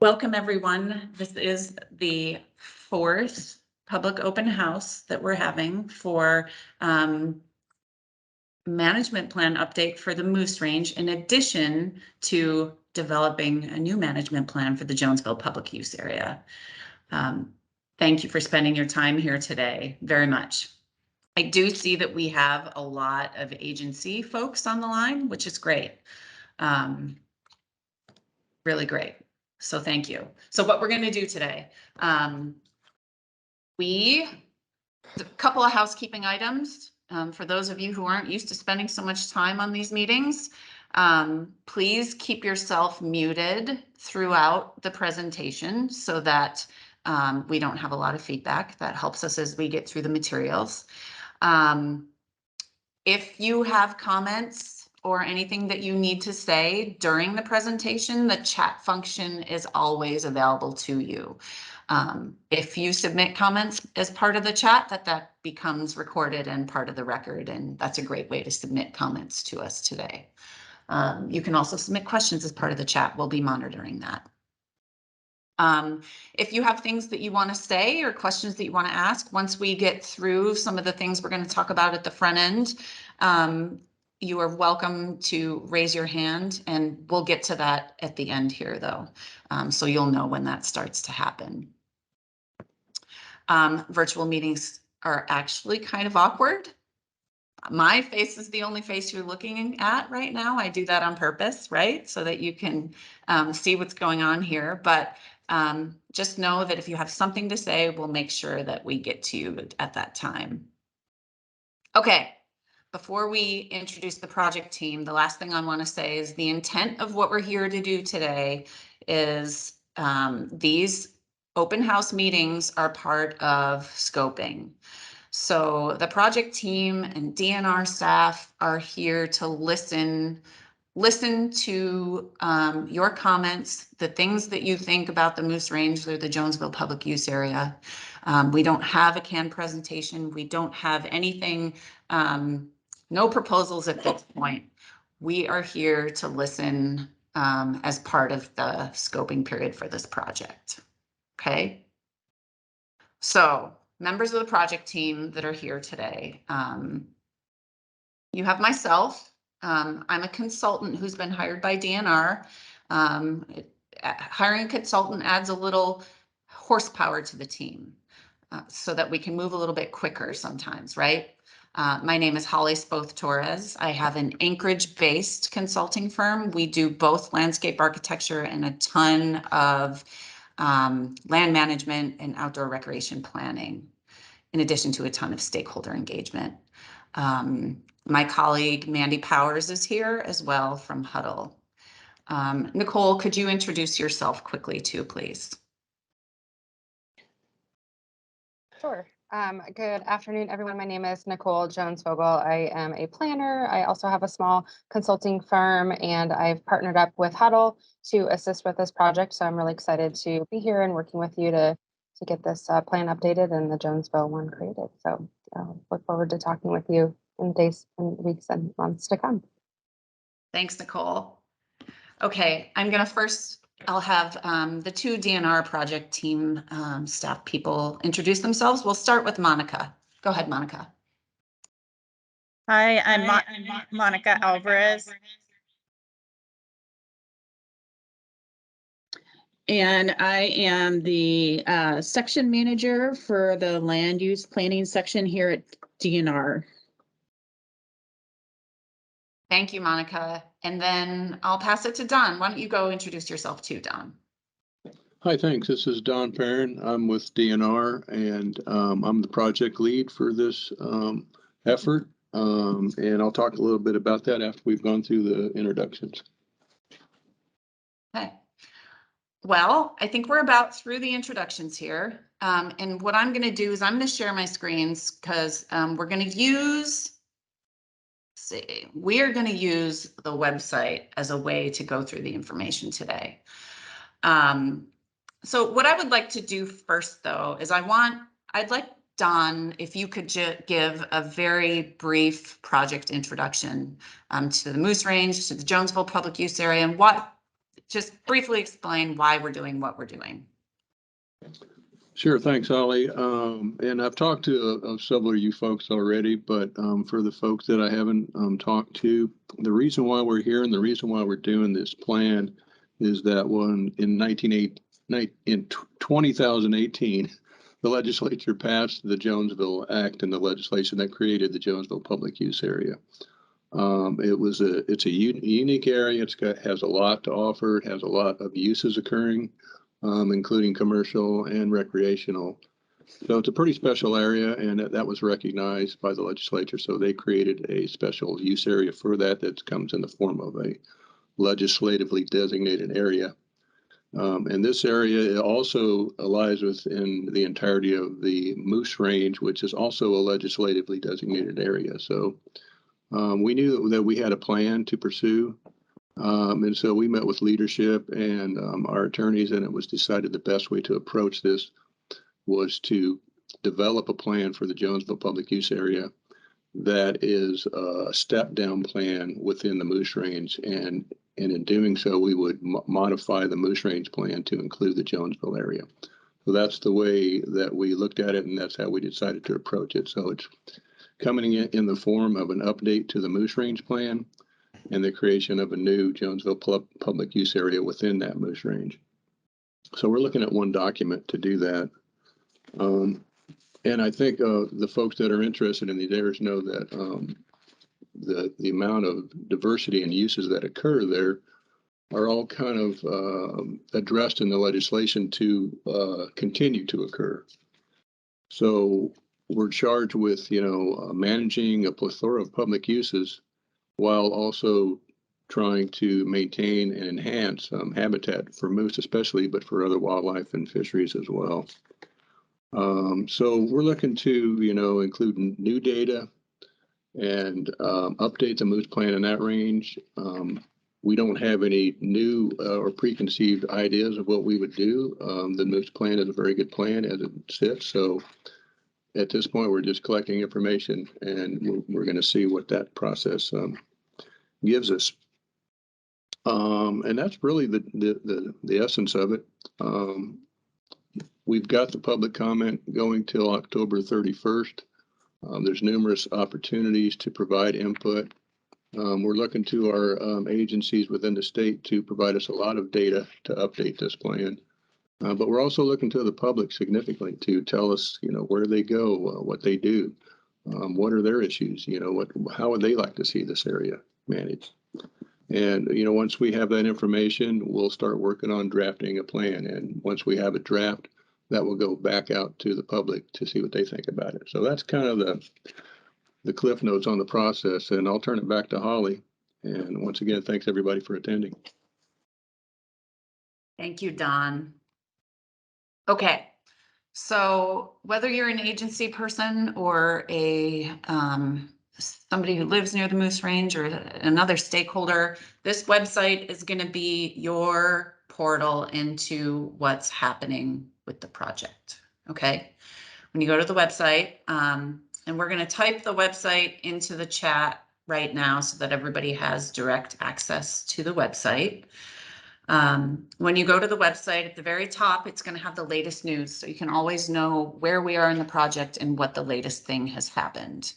Welcome, everyone. This is the fourth public open house that we're having for management plan update for the Moose Range, in addition to developing a new management plan for the Jonesville public use area. Thank you for spending your time here today very much. I do see that we have a lot of agency folks on the line, which is great. Really great. So thank you. So what we're going to do today, a couple of housekeeping items for those of you who aren't used to spending so much time on these meetings. Please keep yourself muted throughout the presentation so that we don't have a lot of feedback. That helps us as we get through the materials. If you have comments or anything that you need to say during the presentation, the chat function is always available to you. If you submit comments as part of the chat, that becomes recorded and part of the record, and that's a great way to submit comments to us today. You can also submit questions as part of the chat. We'll be monitoring that. If you have things that you want to say or questions that you want to ask, once we get through some of the things we're going to talk about at the front end, you are welcome to raise your hand, and we'll get to that at the end here, though. So you'll know when that starts to happen. Virtual meetings are actually kind of awkward. My face is the only face you're looking at right now. I do that on purpose, right? So that you can see what's going on here. But just know that if you have something to say, we'll make sure that we get to you at that time. Okay. Before we introduce the project team, the last thing I want to say is the intent of what we're here to do today is these open house meetings are part of scoping. So the project team and DNR staff are here to listen to your comments, the things that you think about the Moose Range or the Jonesville public use area. We don't have a canned presentation. We don't have anything, no proposals at this point. We are here to listen as part of the scoping period for this project. Okay. So members of the project team that are here today, you have myself. I'm a consultant who's been hired by DNR. Hiring a consultant adds a little horsepower to the team so that we can move a little bit quicker sometimes, right? My name is Holly Spoth Torres. I have an Anchorage-based consulting firm. We do both landscape architecture and a ton of land management and outdoor recreation planning, in addition to a ton of stakeholder engagement. My colleague Mandy Powers is here as well from Huddle. Nicole, could you introduce yourself quickly too, please? Sure. Good afternoon, everyone. My name is Nicole Jones-Vogel. I am a planner. I also have a small consulting firm, and I've partnered up with Huddle to assist with this project. So I'm really excited to be here and working with you to get this plan updated and the Jonesville one created. So look forward to talking with you in days and weeks and months to come. Thanks, Nicole. Okay, I'll have the two DNR project team staff people introduce themselves. We'll start with Monica. Go ahead, Monica. Hi, I'm Monica Alvarez. And I am the section manager for the land use planning section here at DNR. Thank you, Monica. And then I'll pass it to Don. Why don't you go introduce yourself too, Don? Hi, thanks. This is Don Perrin. I'm with DNR, and I'm the project lead for this effort. And I'll talk a little bit about that after we've gone through the introductions. Okay. Well, I think we're about through the introductions here. And what I'm going to do is I'm going to share my screens because we're going to use we are going to use the website as a way to go through the information today. So what I would like to do first, though, is I'd like Don, if you could give a very brief project introduction to the Moose Range, to the Jonesville public use area, and what just briefly explain why we're doing what we're doing. Sure, thanks, Holly. And I've talked to several of you folks already, but for the folks that I haven't talked to, the reason why we're here and the reason why we're doing this plan is that when in 2018, the legislature passed the Jonesville Act and the legislation that created the Jonesville Public Use Area. It's a unique area. Has a lot to offer. It has a lot of uses occurring, including commercial and recreational. So it's a pretty special area, and that was recognized by the legislature. So they created a special use area for that comes in the form of a legislatively designated area. And this area also lies within the entirety of the Moose Range, which is also a legislatively designated area. So we knew that we had a plan to pursue. And so we met with leadership and our attorneys, and it was decided the best way to approach this was to develop a plan for the Jonesville Public Use Area that is a step-down plan within the Moose Range. And in doing so, we would modify the Moose Range plan to include the Jonesville area. So that's the way that we looked at it, and that's how we decided to approach it. So it's coming in the form of an update to the Moose Range plan and the creation of a new Jonesville public use area within that Moose Range. So we're looking at one document to do that. And I think the folks that are interested in these areas know that the amount of diversity and uses that occur there are all kind of addressed in the legislation to continue to occur. So we're charged with, managing a plethora of public uses while also trying to maintain and enhance habitat for moose especially, but for other wildlife and fisheries as well. So we're looking to, include new data and update the moose plan in that range. We don't have any new or preconceived ideas of what we would do. The moose plan is a very good plan as it sits. So at this point, we're just collecting information, and we're going to see what that process gives us. And that's really the essence of it. We've got the public comment going till October 31st. There's numerous opportunities to provide input. We're looking to our agencies within the state to provide us a lot of data to update this plan. But we're also looking to the public significantly to tell us, where they go, what they do, what are their issues, how would they like to see this area managed. And, once we have that information, we'll start working on drafting a plan. And once we have a draft, that will go back out to the public to see what they think about it. So that's kind of the cliff notes on the process. And I'll turn it back to Holly. And once again, thanks everybody for attending. Thank you, Don. Okay, so whether you're an agency person or somebody who lives near the Moose Range or another stakeholder, this website is going to be your portal into what's happening with the project. Okay, when you go to the website, and we're going to type the website into the chat right now so that everybody has direct access to the website. When you go to the website at the very top, it's going to have the latest news. So you can always know where we are in the project and what the latest thing has happened.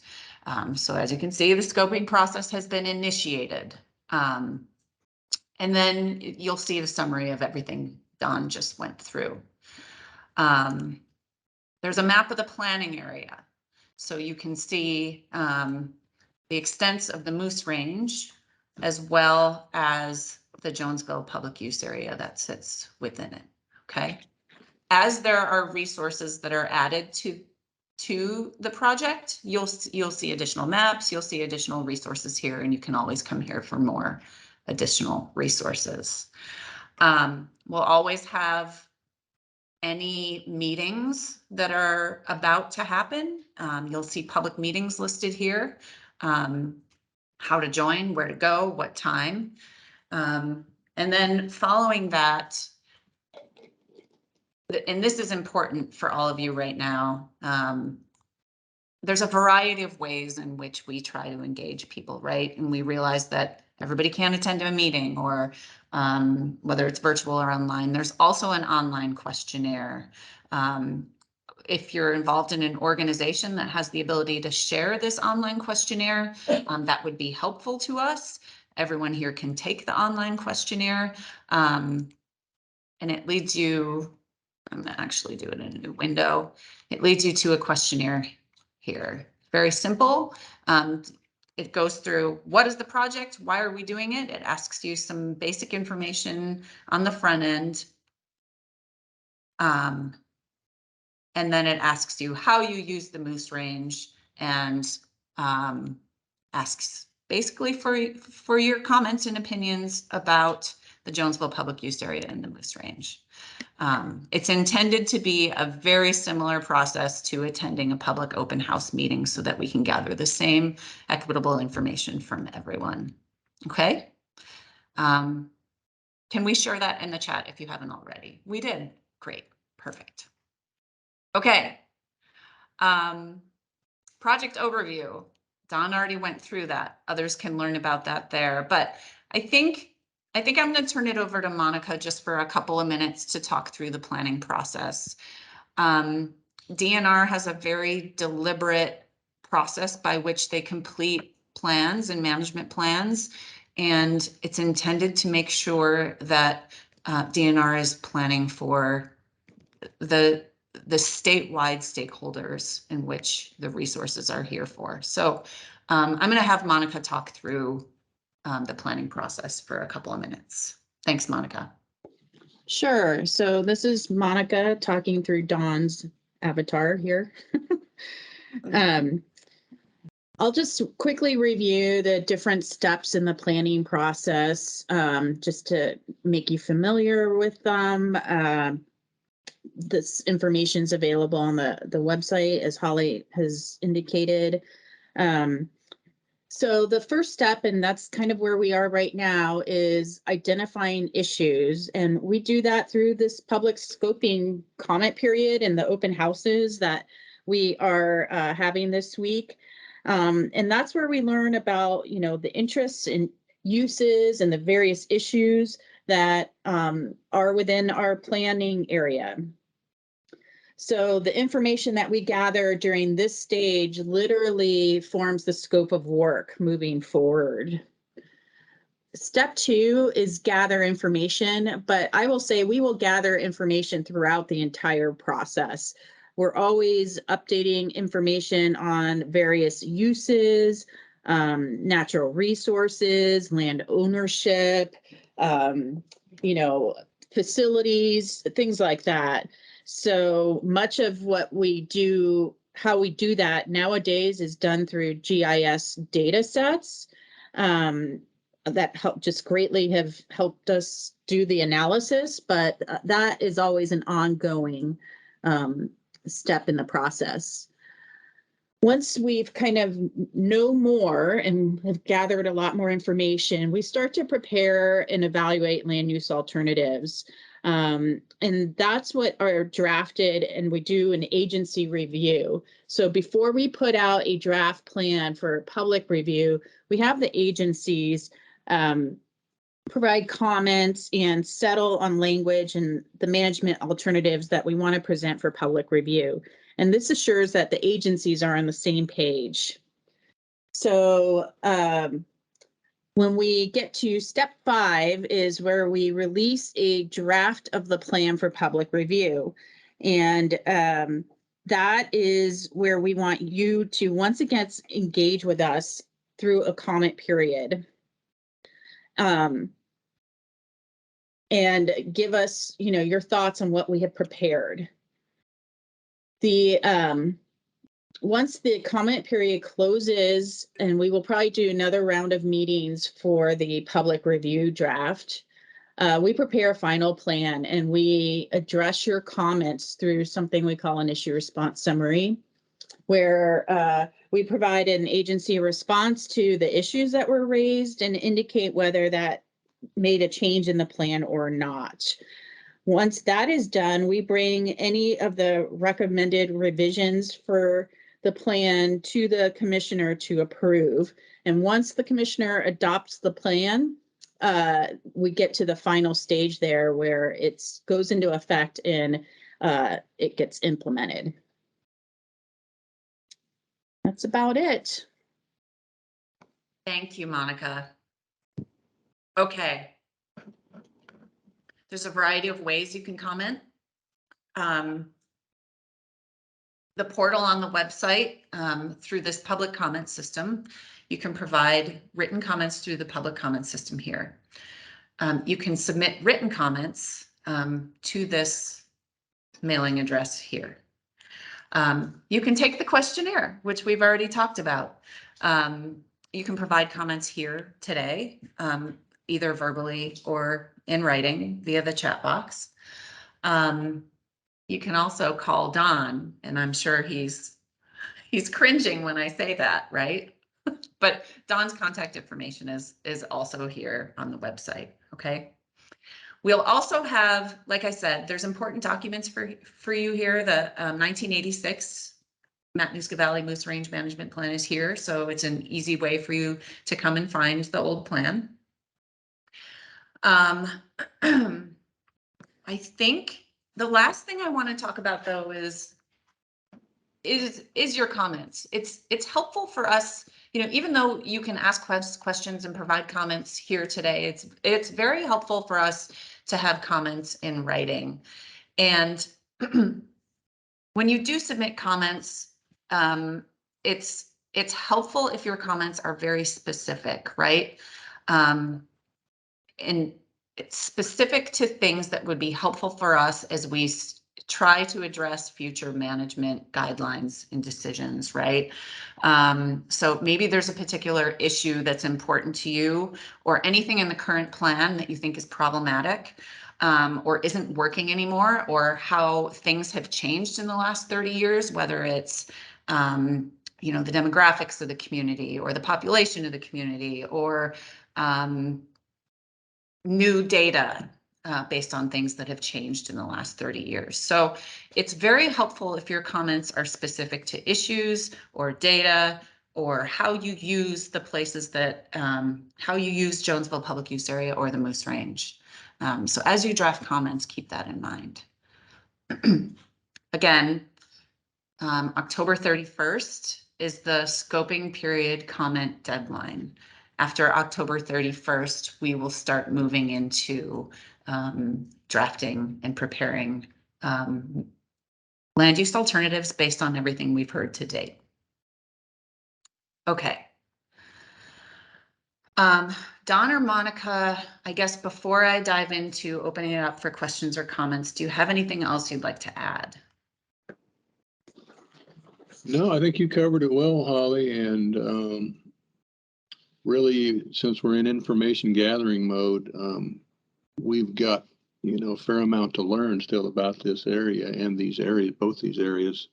So as you can see, the scoping process has been initiated. And then you'll see the summary of everything Don just went through. There's a map of the planning area. So you can see the extents of the Moose Range as well as the Jonesville public use area that sits within it. Okay. As there are resources that are added to the project, you'll see additional maps, you'll see additional resources here, and you can always come here for more additional resources. We'll always have any meetings that are about to happen. You'll see public meetings listed here, how to join, where to go, what time. And then following that, and this is important for all of you right now, there's a variety of ways in which we try to engage people, right? And we realize that everybody can't attend a meeting, or whether it's virtual or online. There's also an online questionnaire. If you're involved in an organization that has the ability to share this online questionnaire, that would be helpful to us. Everyone here can take the online questionnaire, and it leads you, I'm gonna actually do it in a new window. It leads you to a questionnaire here. Very simple. It goes through, what is the project? Why are we doing it? It asks you some basic information on the front end. And then it asks you how you use the moose range, and asks basically for your comments and opinions about the Jonesville public use area and the moose range. It's intended to be a very similar process to attending a public open house meeting, so that we can gather the same equitable information from everyone. Okay. Can we share that in the chat if you haven't already? We did. Great. Perfect. Okay. Project overview. Don already went through that. Others can learn about that there. But I think I'm going to turn it over to Monica just for a couple of minutes to talk through the planning process. DNR has a very deliberate process by which they complete plans and management plans, and it's intended to make sure that DNR is planning for the statewide stakeholders in which the resources are here for. So I'm going to have Monica talk through the planning process for a couple of minutes. Thanks, Monica. Sure. So this is Monica talking through Dawn's avatar here. I'll just quickly review the different steps in the planning process, just to make you familiar with them. This information is available on the website, as Holly has indicated. So the first step, and that's kind of where we are right now, is identifying issues. And we do that through this public scoping comment period and the open houses that we are having this week. And that's where we learn about, the interests and uses and the various issues that are within our planning area. So the information that we gather during this stage literally forms the scope of work moving forward. Step 2 is gather information, but I will say we will gather information throughout the entire process. We're always updating information on various uses, natural resources, land ownership, facilities, things like that. So much of what we do, how we do that nowadays, is done through GIS data sets that just greatly have helped us do the analysis, but that is always an ongoing step in the process. Once we've kind of know more and have gathered a lot more information, we start to prepare and evaluate land use alternatives. And that's what are drafted, and we do an agency review. So before we put out a draft plan for public review, we have the agencies provide comments and settle on language and the management alternatives that we want to present for public review. And this assures that the agencies are on the same page. So when we get to step 5 is where we release a draft of the plan for public review. And that is where we want you to once again engage with us through a comment period. And give us, your thoughts on what we have prepared. Once the comment period closes, and we will probably do another round of meetings for the public review draft, we prepare a final plan and we address your comments through something we call an issue response summary, where we provide an agency response to the issues that were raised and indicate whether that made a change in the plan or not. Once that is done, we bring any of the recommended revisions for the plan to the commissioner to approve. And once the commissioner adopts the plan, we get to the final stage there where it goes into effect and it gets implemented. That's about it. Thank you, Monica. Okay. There's a variety of ways you can comment. The portal on the website, through this public comment system, you can provide written comments through the public comment system here. You can submit written comments to this mailing address here. You can take the questionnaire, which we've already talked about. You can provide comments here today, either verbally or in writing via the chat box. You can also call Don, and I'm sure he's cringing when I say that, right? But Don's contact information is also here on the website, okay? We'll also have, like I said, there's important documents for you here. The 1986 Matanuska Valley Moose Range Management Plan is here, so it's an easy way for you to come and find the old plan. I think the last thing I want to talk about, though, is your comments. It's helpful for us, even though you can ask questions and provide comments here today, it's very helpful for us to have comments in writing. And when you do submit comments, it's helpful if your comments are very specific, right? And it's specific to things that would be helpful for us as we try to address future management guidelines and decisions, right? So maybe there's a particular issue that's important to you, or anything in the current plan that you think is problematic, or isn't working anymore, or how things have changed in the last 30 years, whether it's the demographics of the community or the population of the community, or new data based on things that have changed in the last 30 years. So it's very helpful if your comments are specific to issues or data, or how you use the places that, how you use Jonesville Public Use Area or the Moose Range. So as you draft comments, keep that in mind. Again, October 31st is the scoping period comment deadline. After October 31st, we will start moving into drafting and preparing land use alternatives based on everything we've heard to date. Okay. Don or Monica, I guess before I dive into opening it up for questions or comments, do you have anything else you'd like to add? No, I think you covered it well, Holly, and really, since we're in information gathering mode, we've got, a fair amount to learn still about this area and these areas, both these areas,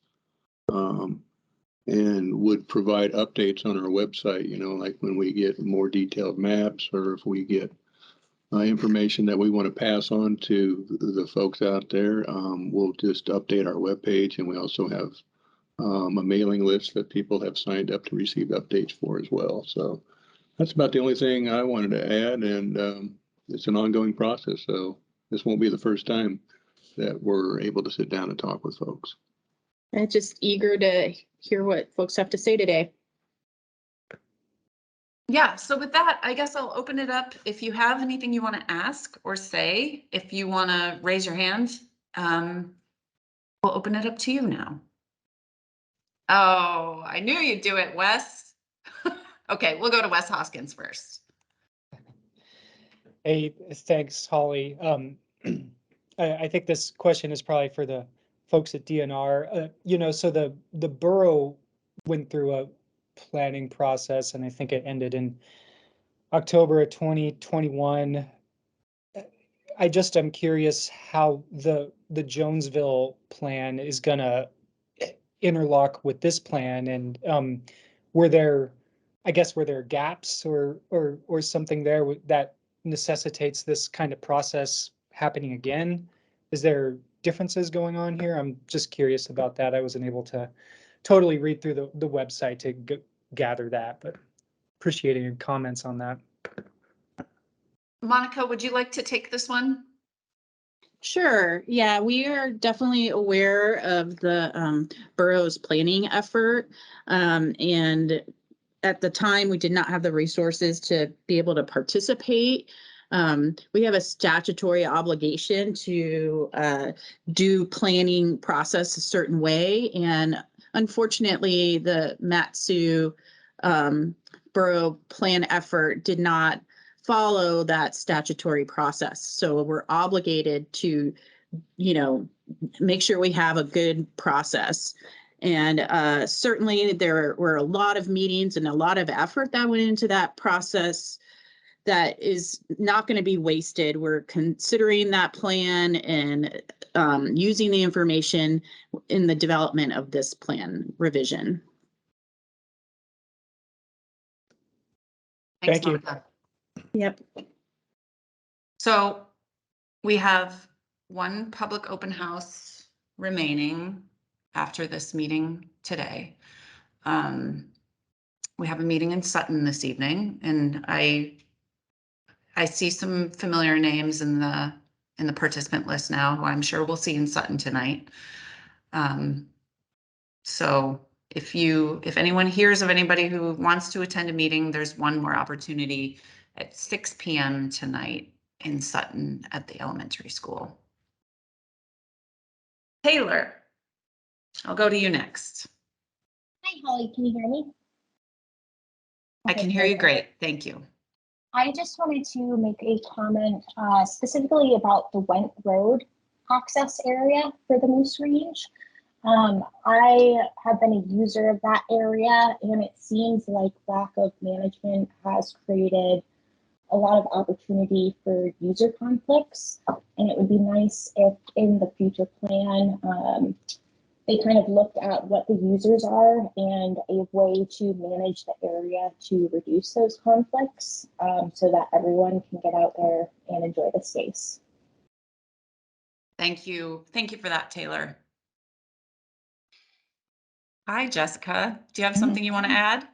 and would provide updates on our website, like when we get more detailed maps, or if we get information that we want to pass on to the folks out there, we'll just update our webpage, and we also have a mailing list that people have signed up to receive updates for as well. So that's about the only thing I wanted to add, and it's an ongoing process. So this won't be the first time that we're able to sit down and talk with folks. I'm just eager to hear what folks have to say today. Yeah, so with that, I guess I'll open it up. If you have anything you want to ask or say, if you want to raise your hand, we'll open it up to you now. Oh, I knew you'd do it, Wes. Okay, we'll go to Wes Hoskins first. Hey, thanks, Holly. I think this question is probably for the folks at DNR. So the borough went through a planning process, and I think it ended in October of 2021. I'm curious how the Jonesville plan is gonna interlock with this plan, and were there gaps or something there that necessitates this kind of process happening again? Is there differences going on here? I'm just curious about that. I wasn't able to totally read through the website to gather that, but appreciating your comments on that. Monica, would you like to take this one? Sure. Yeah, we are definitely aware of the borough's planning effort. And at the time, we did not have the resources to be able to participate. We have a statutory obligation to do planning process a certain way. And unfortunately, the Matsu borough plan effort did not follow that statutory process. So we're obligated to, make sure we have a good process. And certainly there were a lot of meetings and a lot of effort that went into that process that is not going to be wasted. We're considering that plan and using the information in the development of this plan revision. Thanks, Thank you. Monica. Yep. So we have one public open house remaining after this meeting today. We have a meeting in Sutton this evening, and I see some familiar names in the participant list now, who I'm sure we'll see in Sutton tonight. So if anyone hears of anybody who wants to attend a meeting, there's one more opportunity at 6 p.m. tonight in Sutton at the elementary school. Taylor, I'll go to you next. Hi, Holly, can you hear me? I can hear you great. Thank you. I just wanted to make a comment specifically about the Went Road access area for the Moose Range. I have been a user of that area, and it seems like lack of management has created a lot of opportunity for user conflicts. And it would be nice if in the future plan, they kind of looked at what the users are and a way to manage the area to reduce those conflicts so that everyone can get out there and enjoy the space. Thank you. Thank you for that, Taylor. Hi, Jessica. Do you have something you want to add?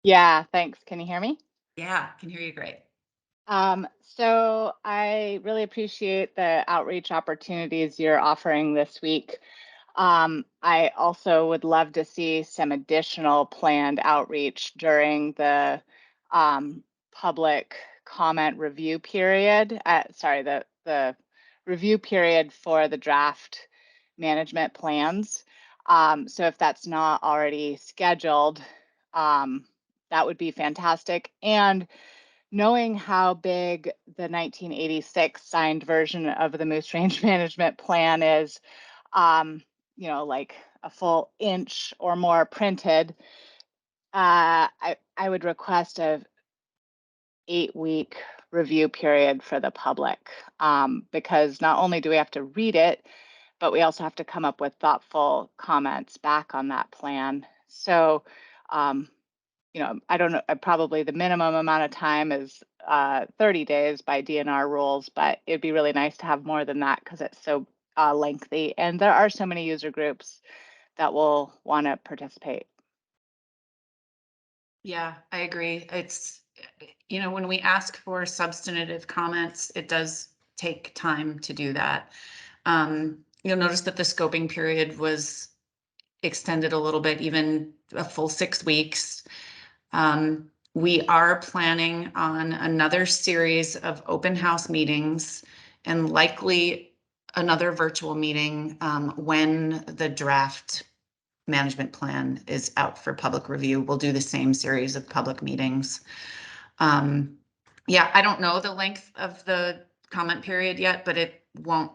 Yeah, thanks. Can you hear me? Yeah, can hear you great. So I really appreciate the outreach opportunities you're offering this week. I also would love to see some additional planned outreach during the public comment review period. The review period for the draft management plans. So if that's not already scheduled, that would be fantastic. And knowing how big the 1986 signed version of the Moose Range Management Plan is, like a full inch or more printed, I would request a 8-week review period for the public, because not only do we have to read it, but we also have to come up with thoughtful comments back on that plan. So, I don't know, probably the minimum amount of time is 30 days by DNR rules, but it'd be really nice to have more than that because it's so lengthy. And there are so many user groups that will want to participate. Yeah, I agree. It's, when we ask for substantive comments, it does take time to do that. You'll notice that the scoping period was extended a little bit, even a full 6 weeks. We are planning on another series of open house meetings and likely another virtual meeting when the draft management plan is out for public review. We'll do the same series of public meetings. Yeah, I don't know the length of the comment period yet, but it won't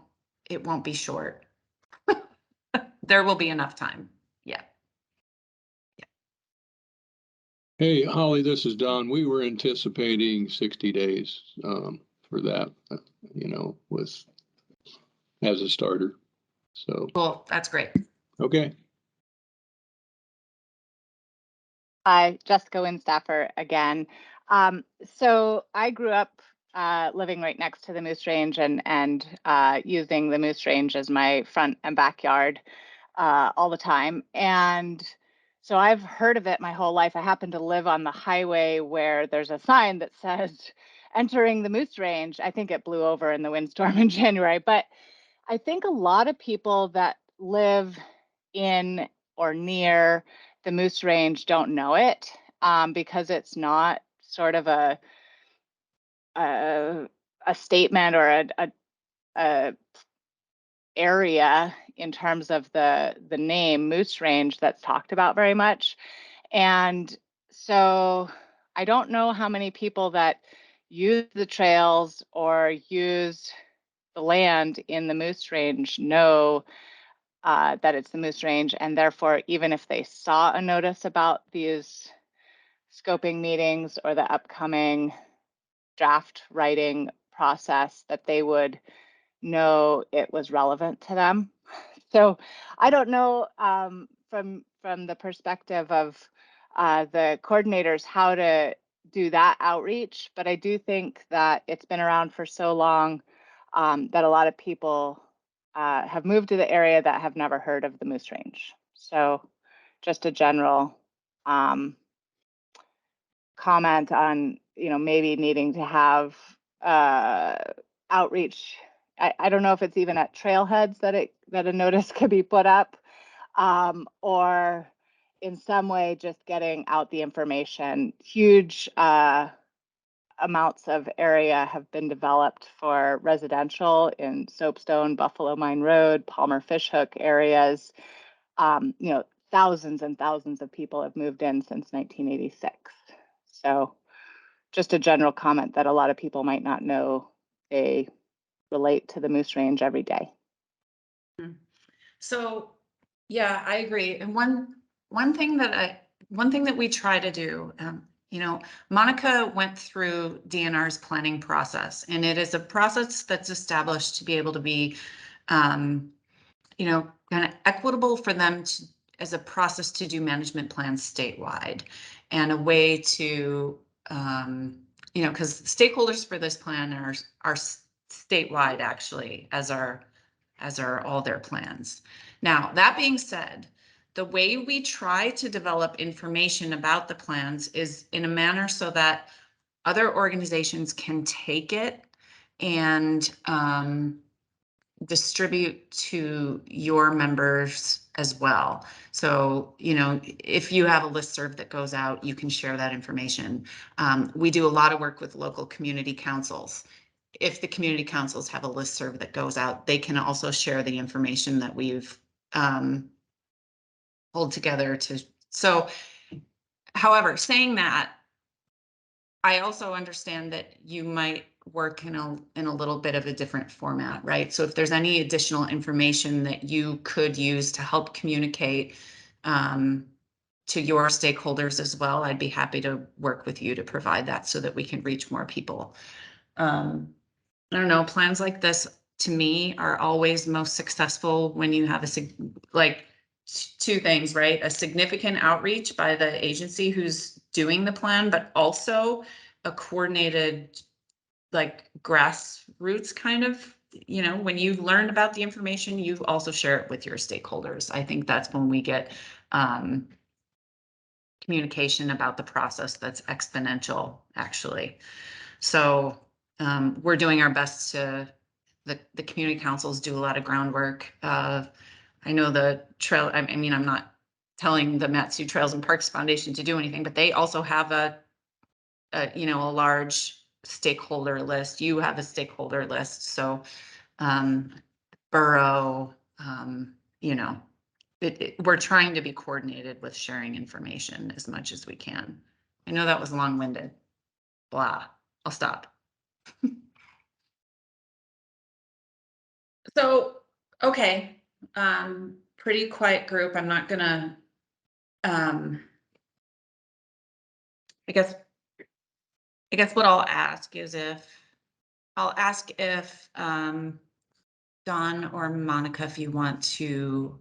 be short. There will be enough time. Yeah. Hey, Holly, this is Don. We were anticipating 60 days for that, with as a starter. So, Cool. That's great. okay. Hi, Jessica Winstaffer again. So I grew up living right next to the Moose Range and using the Moose Range as my front and backyard. all the time. And so I've heard of it my whole life. I happen to live on the highway where there's a sign that says entering the moose range. I think it blew over in the windstorm in January, but I think a lot of people that live in or near the moose range don't know it, because it's not sort of a statement or a area in terms of the name moose range that's talked about very much. And so I don't know how many people that use the trails or use the land in the moose range know that it's the moose range, and therefore even if they saw a notice about these scoping meetings or the upcoming draft writing process, that they would know it was relevant to them. So I don't know, from the perspective of the coordinators how to do that outreach, but I do think that it's been around for so long that a lot of people have moved to the area that have never heard of the moose range. So just a general comment on, maybe needing to have outreach. I don't know if it's even at trailheads that a notice could be put up, or in some way just getting out the information. Huge amounts of area have been developed for residential in Soapstone, Buffalo Mine Road, Palmer Fishhook areas. Thousands and thousands of people have moved in since 1986. So just a general comment that a lot of people might not know they relate to the moose range every day. So, yeah, I agree. And one thing that we try to do, Monica went through DNR's planning process, and it is a process that's established to be able to be, kind of equitable for them as a process to do management plans statewide, and a way to, because stakeholders for this plan are statewide actually, as are all their plans. Now, that being said, the way we try to develop information about the plans is in a manner so that other organizations can take it and distribute to your members as well. So, if you have a listserv that goes out, you can share that information. We do a lot of work with local community councils. If the community councils have a listserv that goes out, they can also share the information that we've pulled together to. So, however, saying that, I also understand that you might work in a little bit of a different format, right? So if there's any additional information that you could use to help communicate to your stakeholders as well, I'd be happy to work with you to provide that so that we can reach more people. I don't know, plans like this to me are always most successful when you have two things, right? A significant outreach by the agency who's doing the plan, but also a coordinated, grassroots kind of, when you've learned about the information, you also share it with your stakeholders. I think that's when we get communication about the process that's exponential, actually. So we're doing our best to, the community councils do a lot of groundwork. I know the trail, I'm not telling the Matsu Trails and Parks Foundation to do anything, but they also have a large stakeholder list. You have a stakeholder list. So borough, we're trying to be coordinated with sharing information as much as we can. I know that was long-winded. Blah. I'll stop. So, okay. Pretty quiet group. I'm not gonna, I guess what I'll ask if Dawn or Monica, if you want to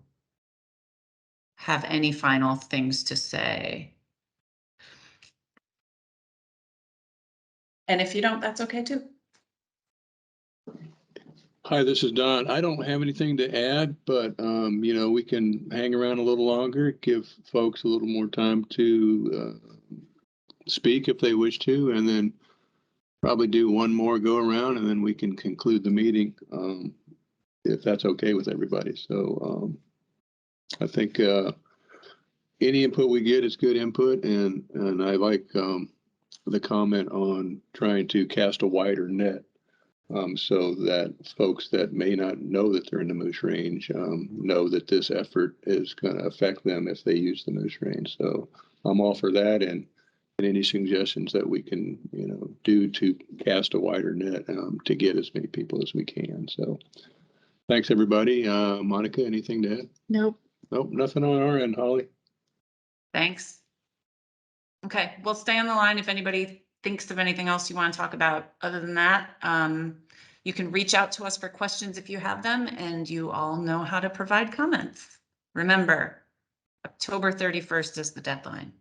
have any final things to say. And if you don't, that's okay too. Hi, this is Don. I don't have anything to add, but, you know, we can hang around a little longer, give folks a little more time to speak if they wish to, and then probably do one more go around, and then we can conclude the meeting, if that's okay with everybody. So I think any input we get is good input, and I like the comment on trying to cast a wider net. So that folks that may not know that they're in the moose range know that this effort is going to affect them if they use the moose range. So I'm all for that, and any suggestions that we can, you know, do to cast a wider net to get as many people as we can. So thanks, everybody. Monica, anything to add? Nope. Nope, nothing on our end, Holly. Thanks. Okay, we'll stay on the line if anybody thinks of anything else you want to talk about. Other than that, you can reach out to us for questions if you have them, and you all know how to provide comments. Remember, October 31st is the deadline.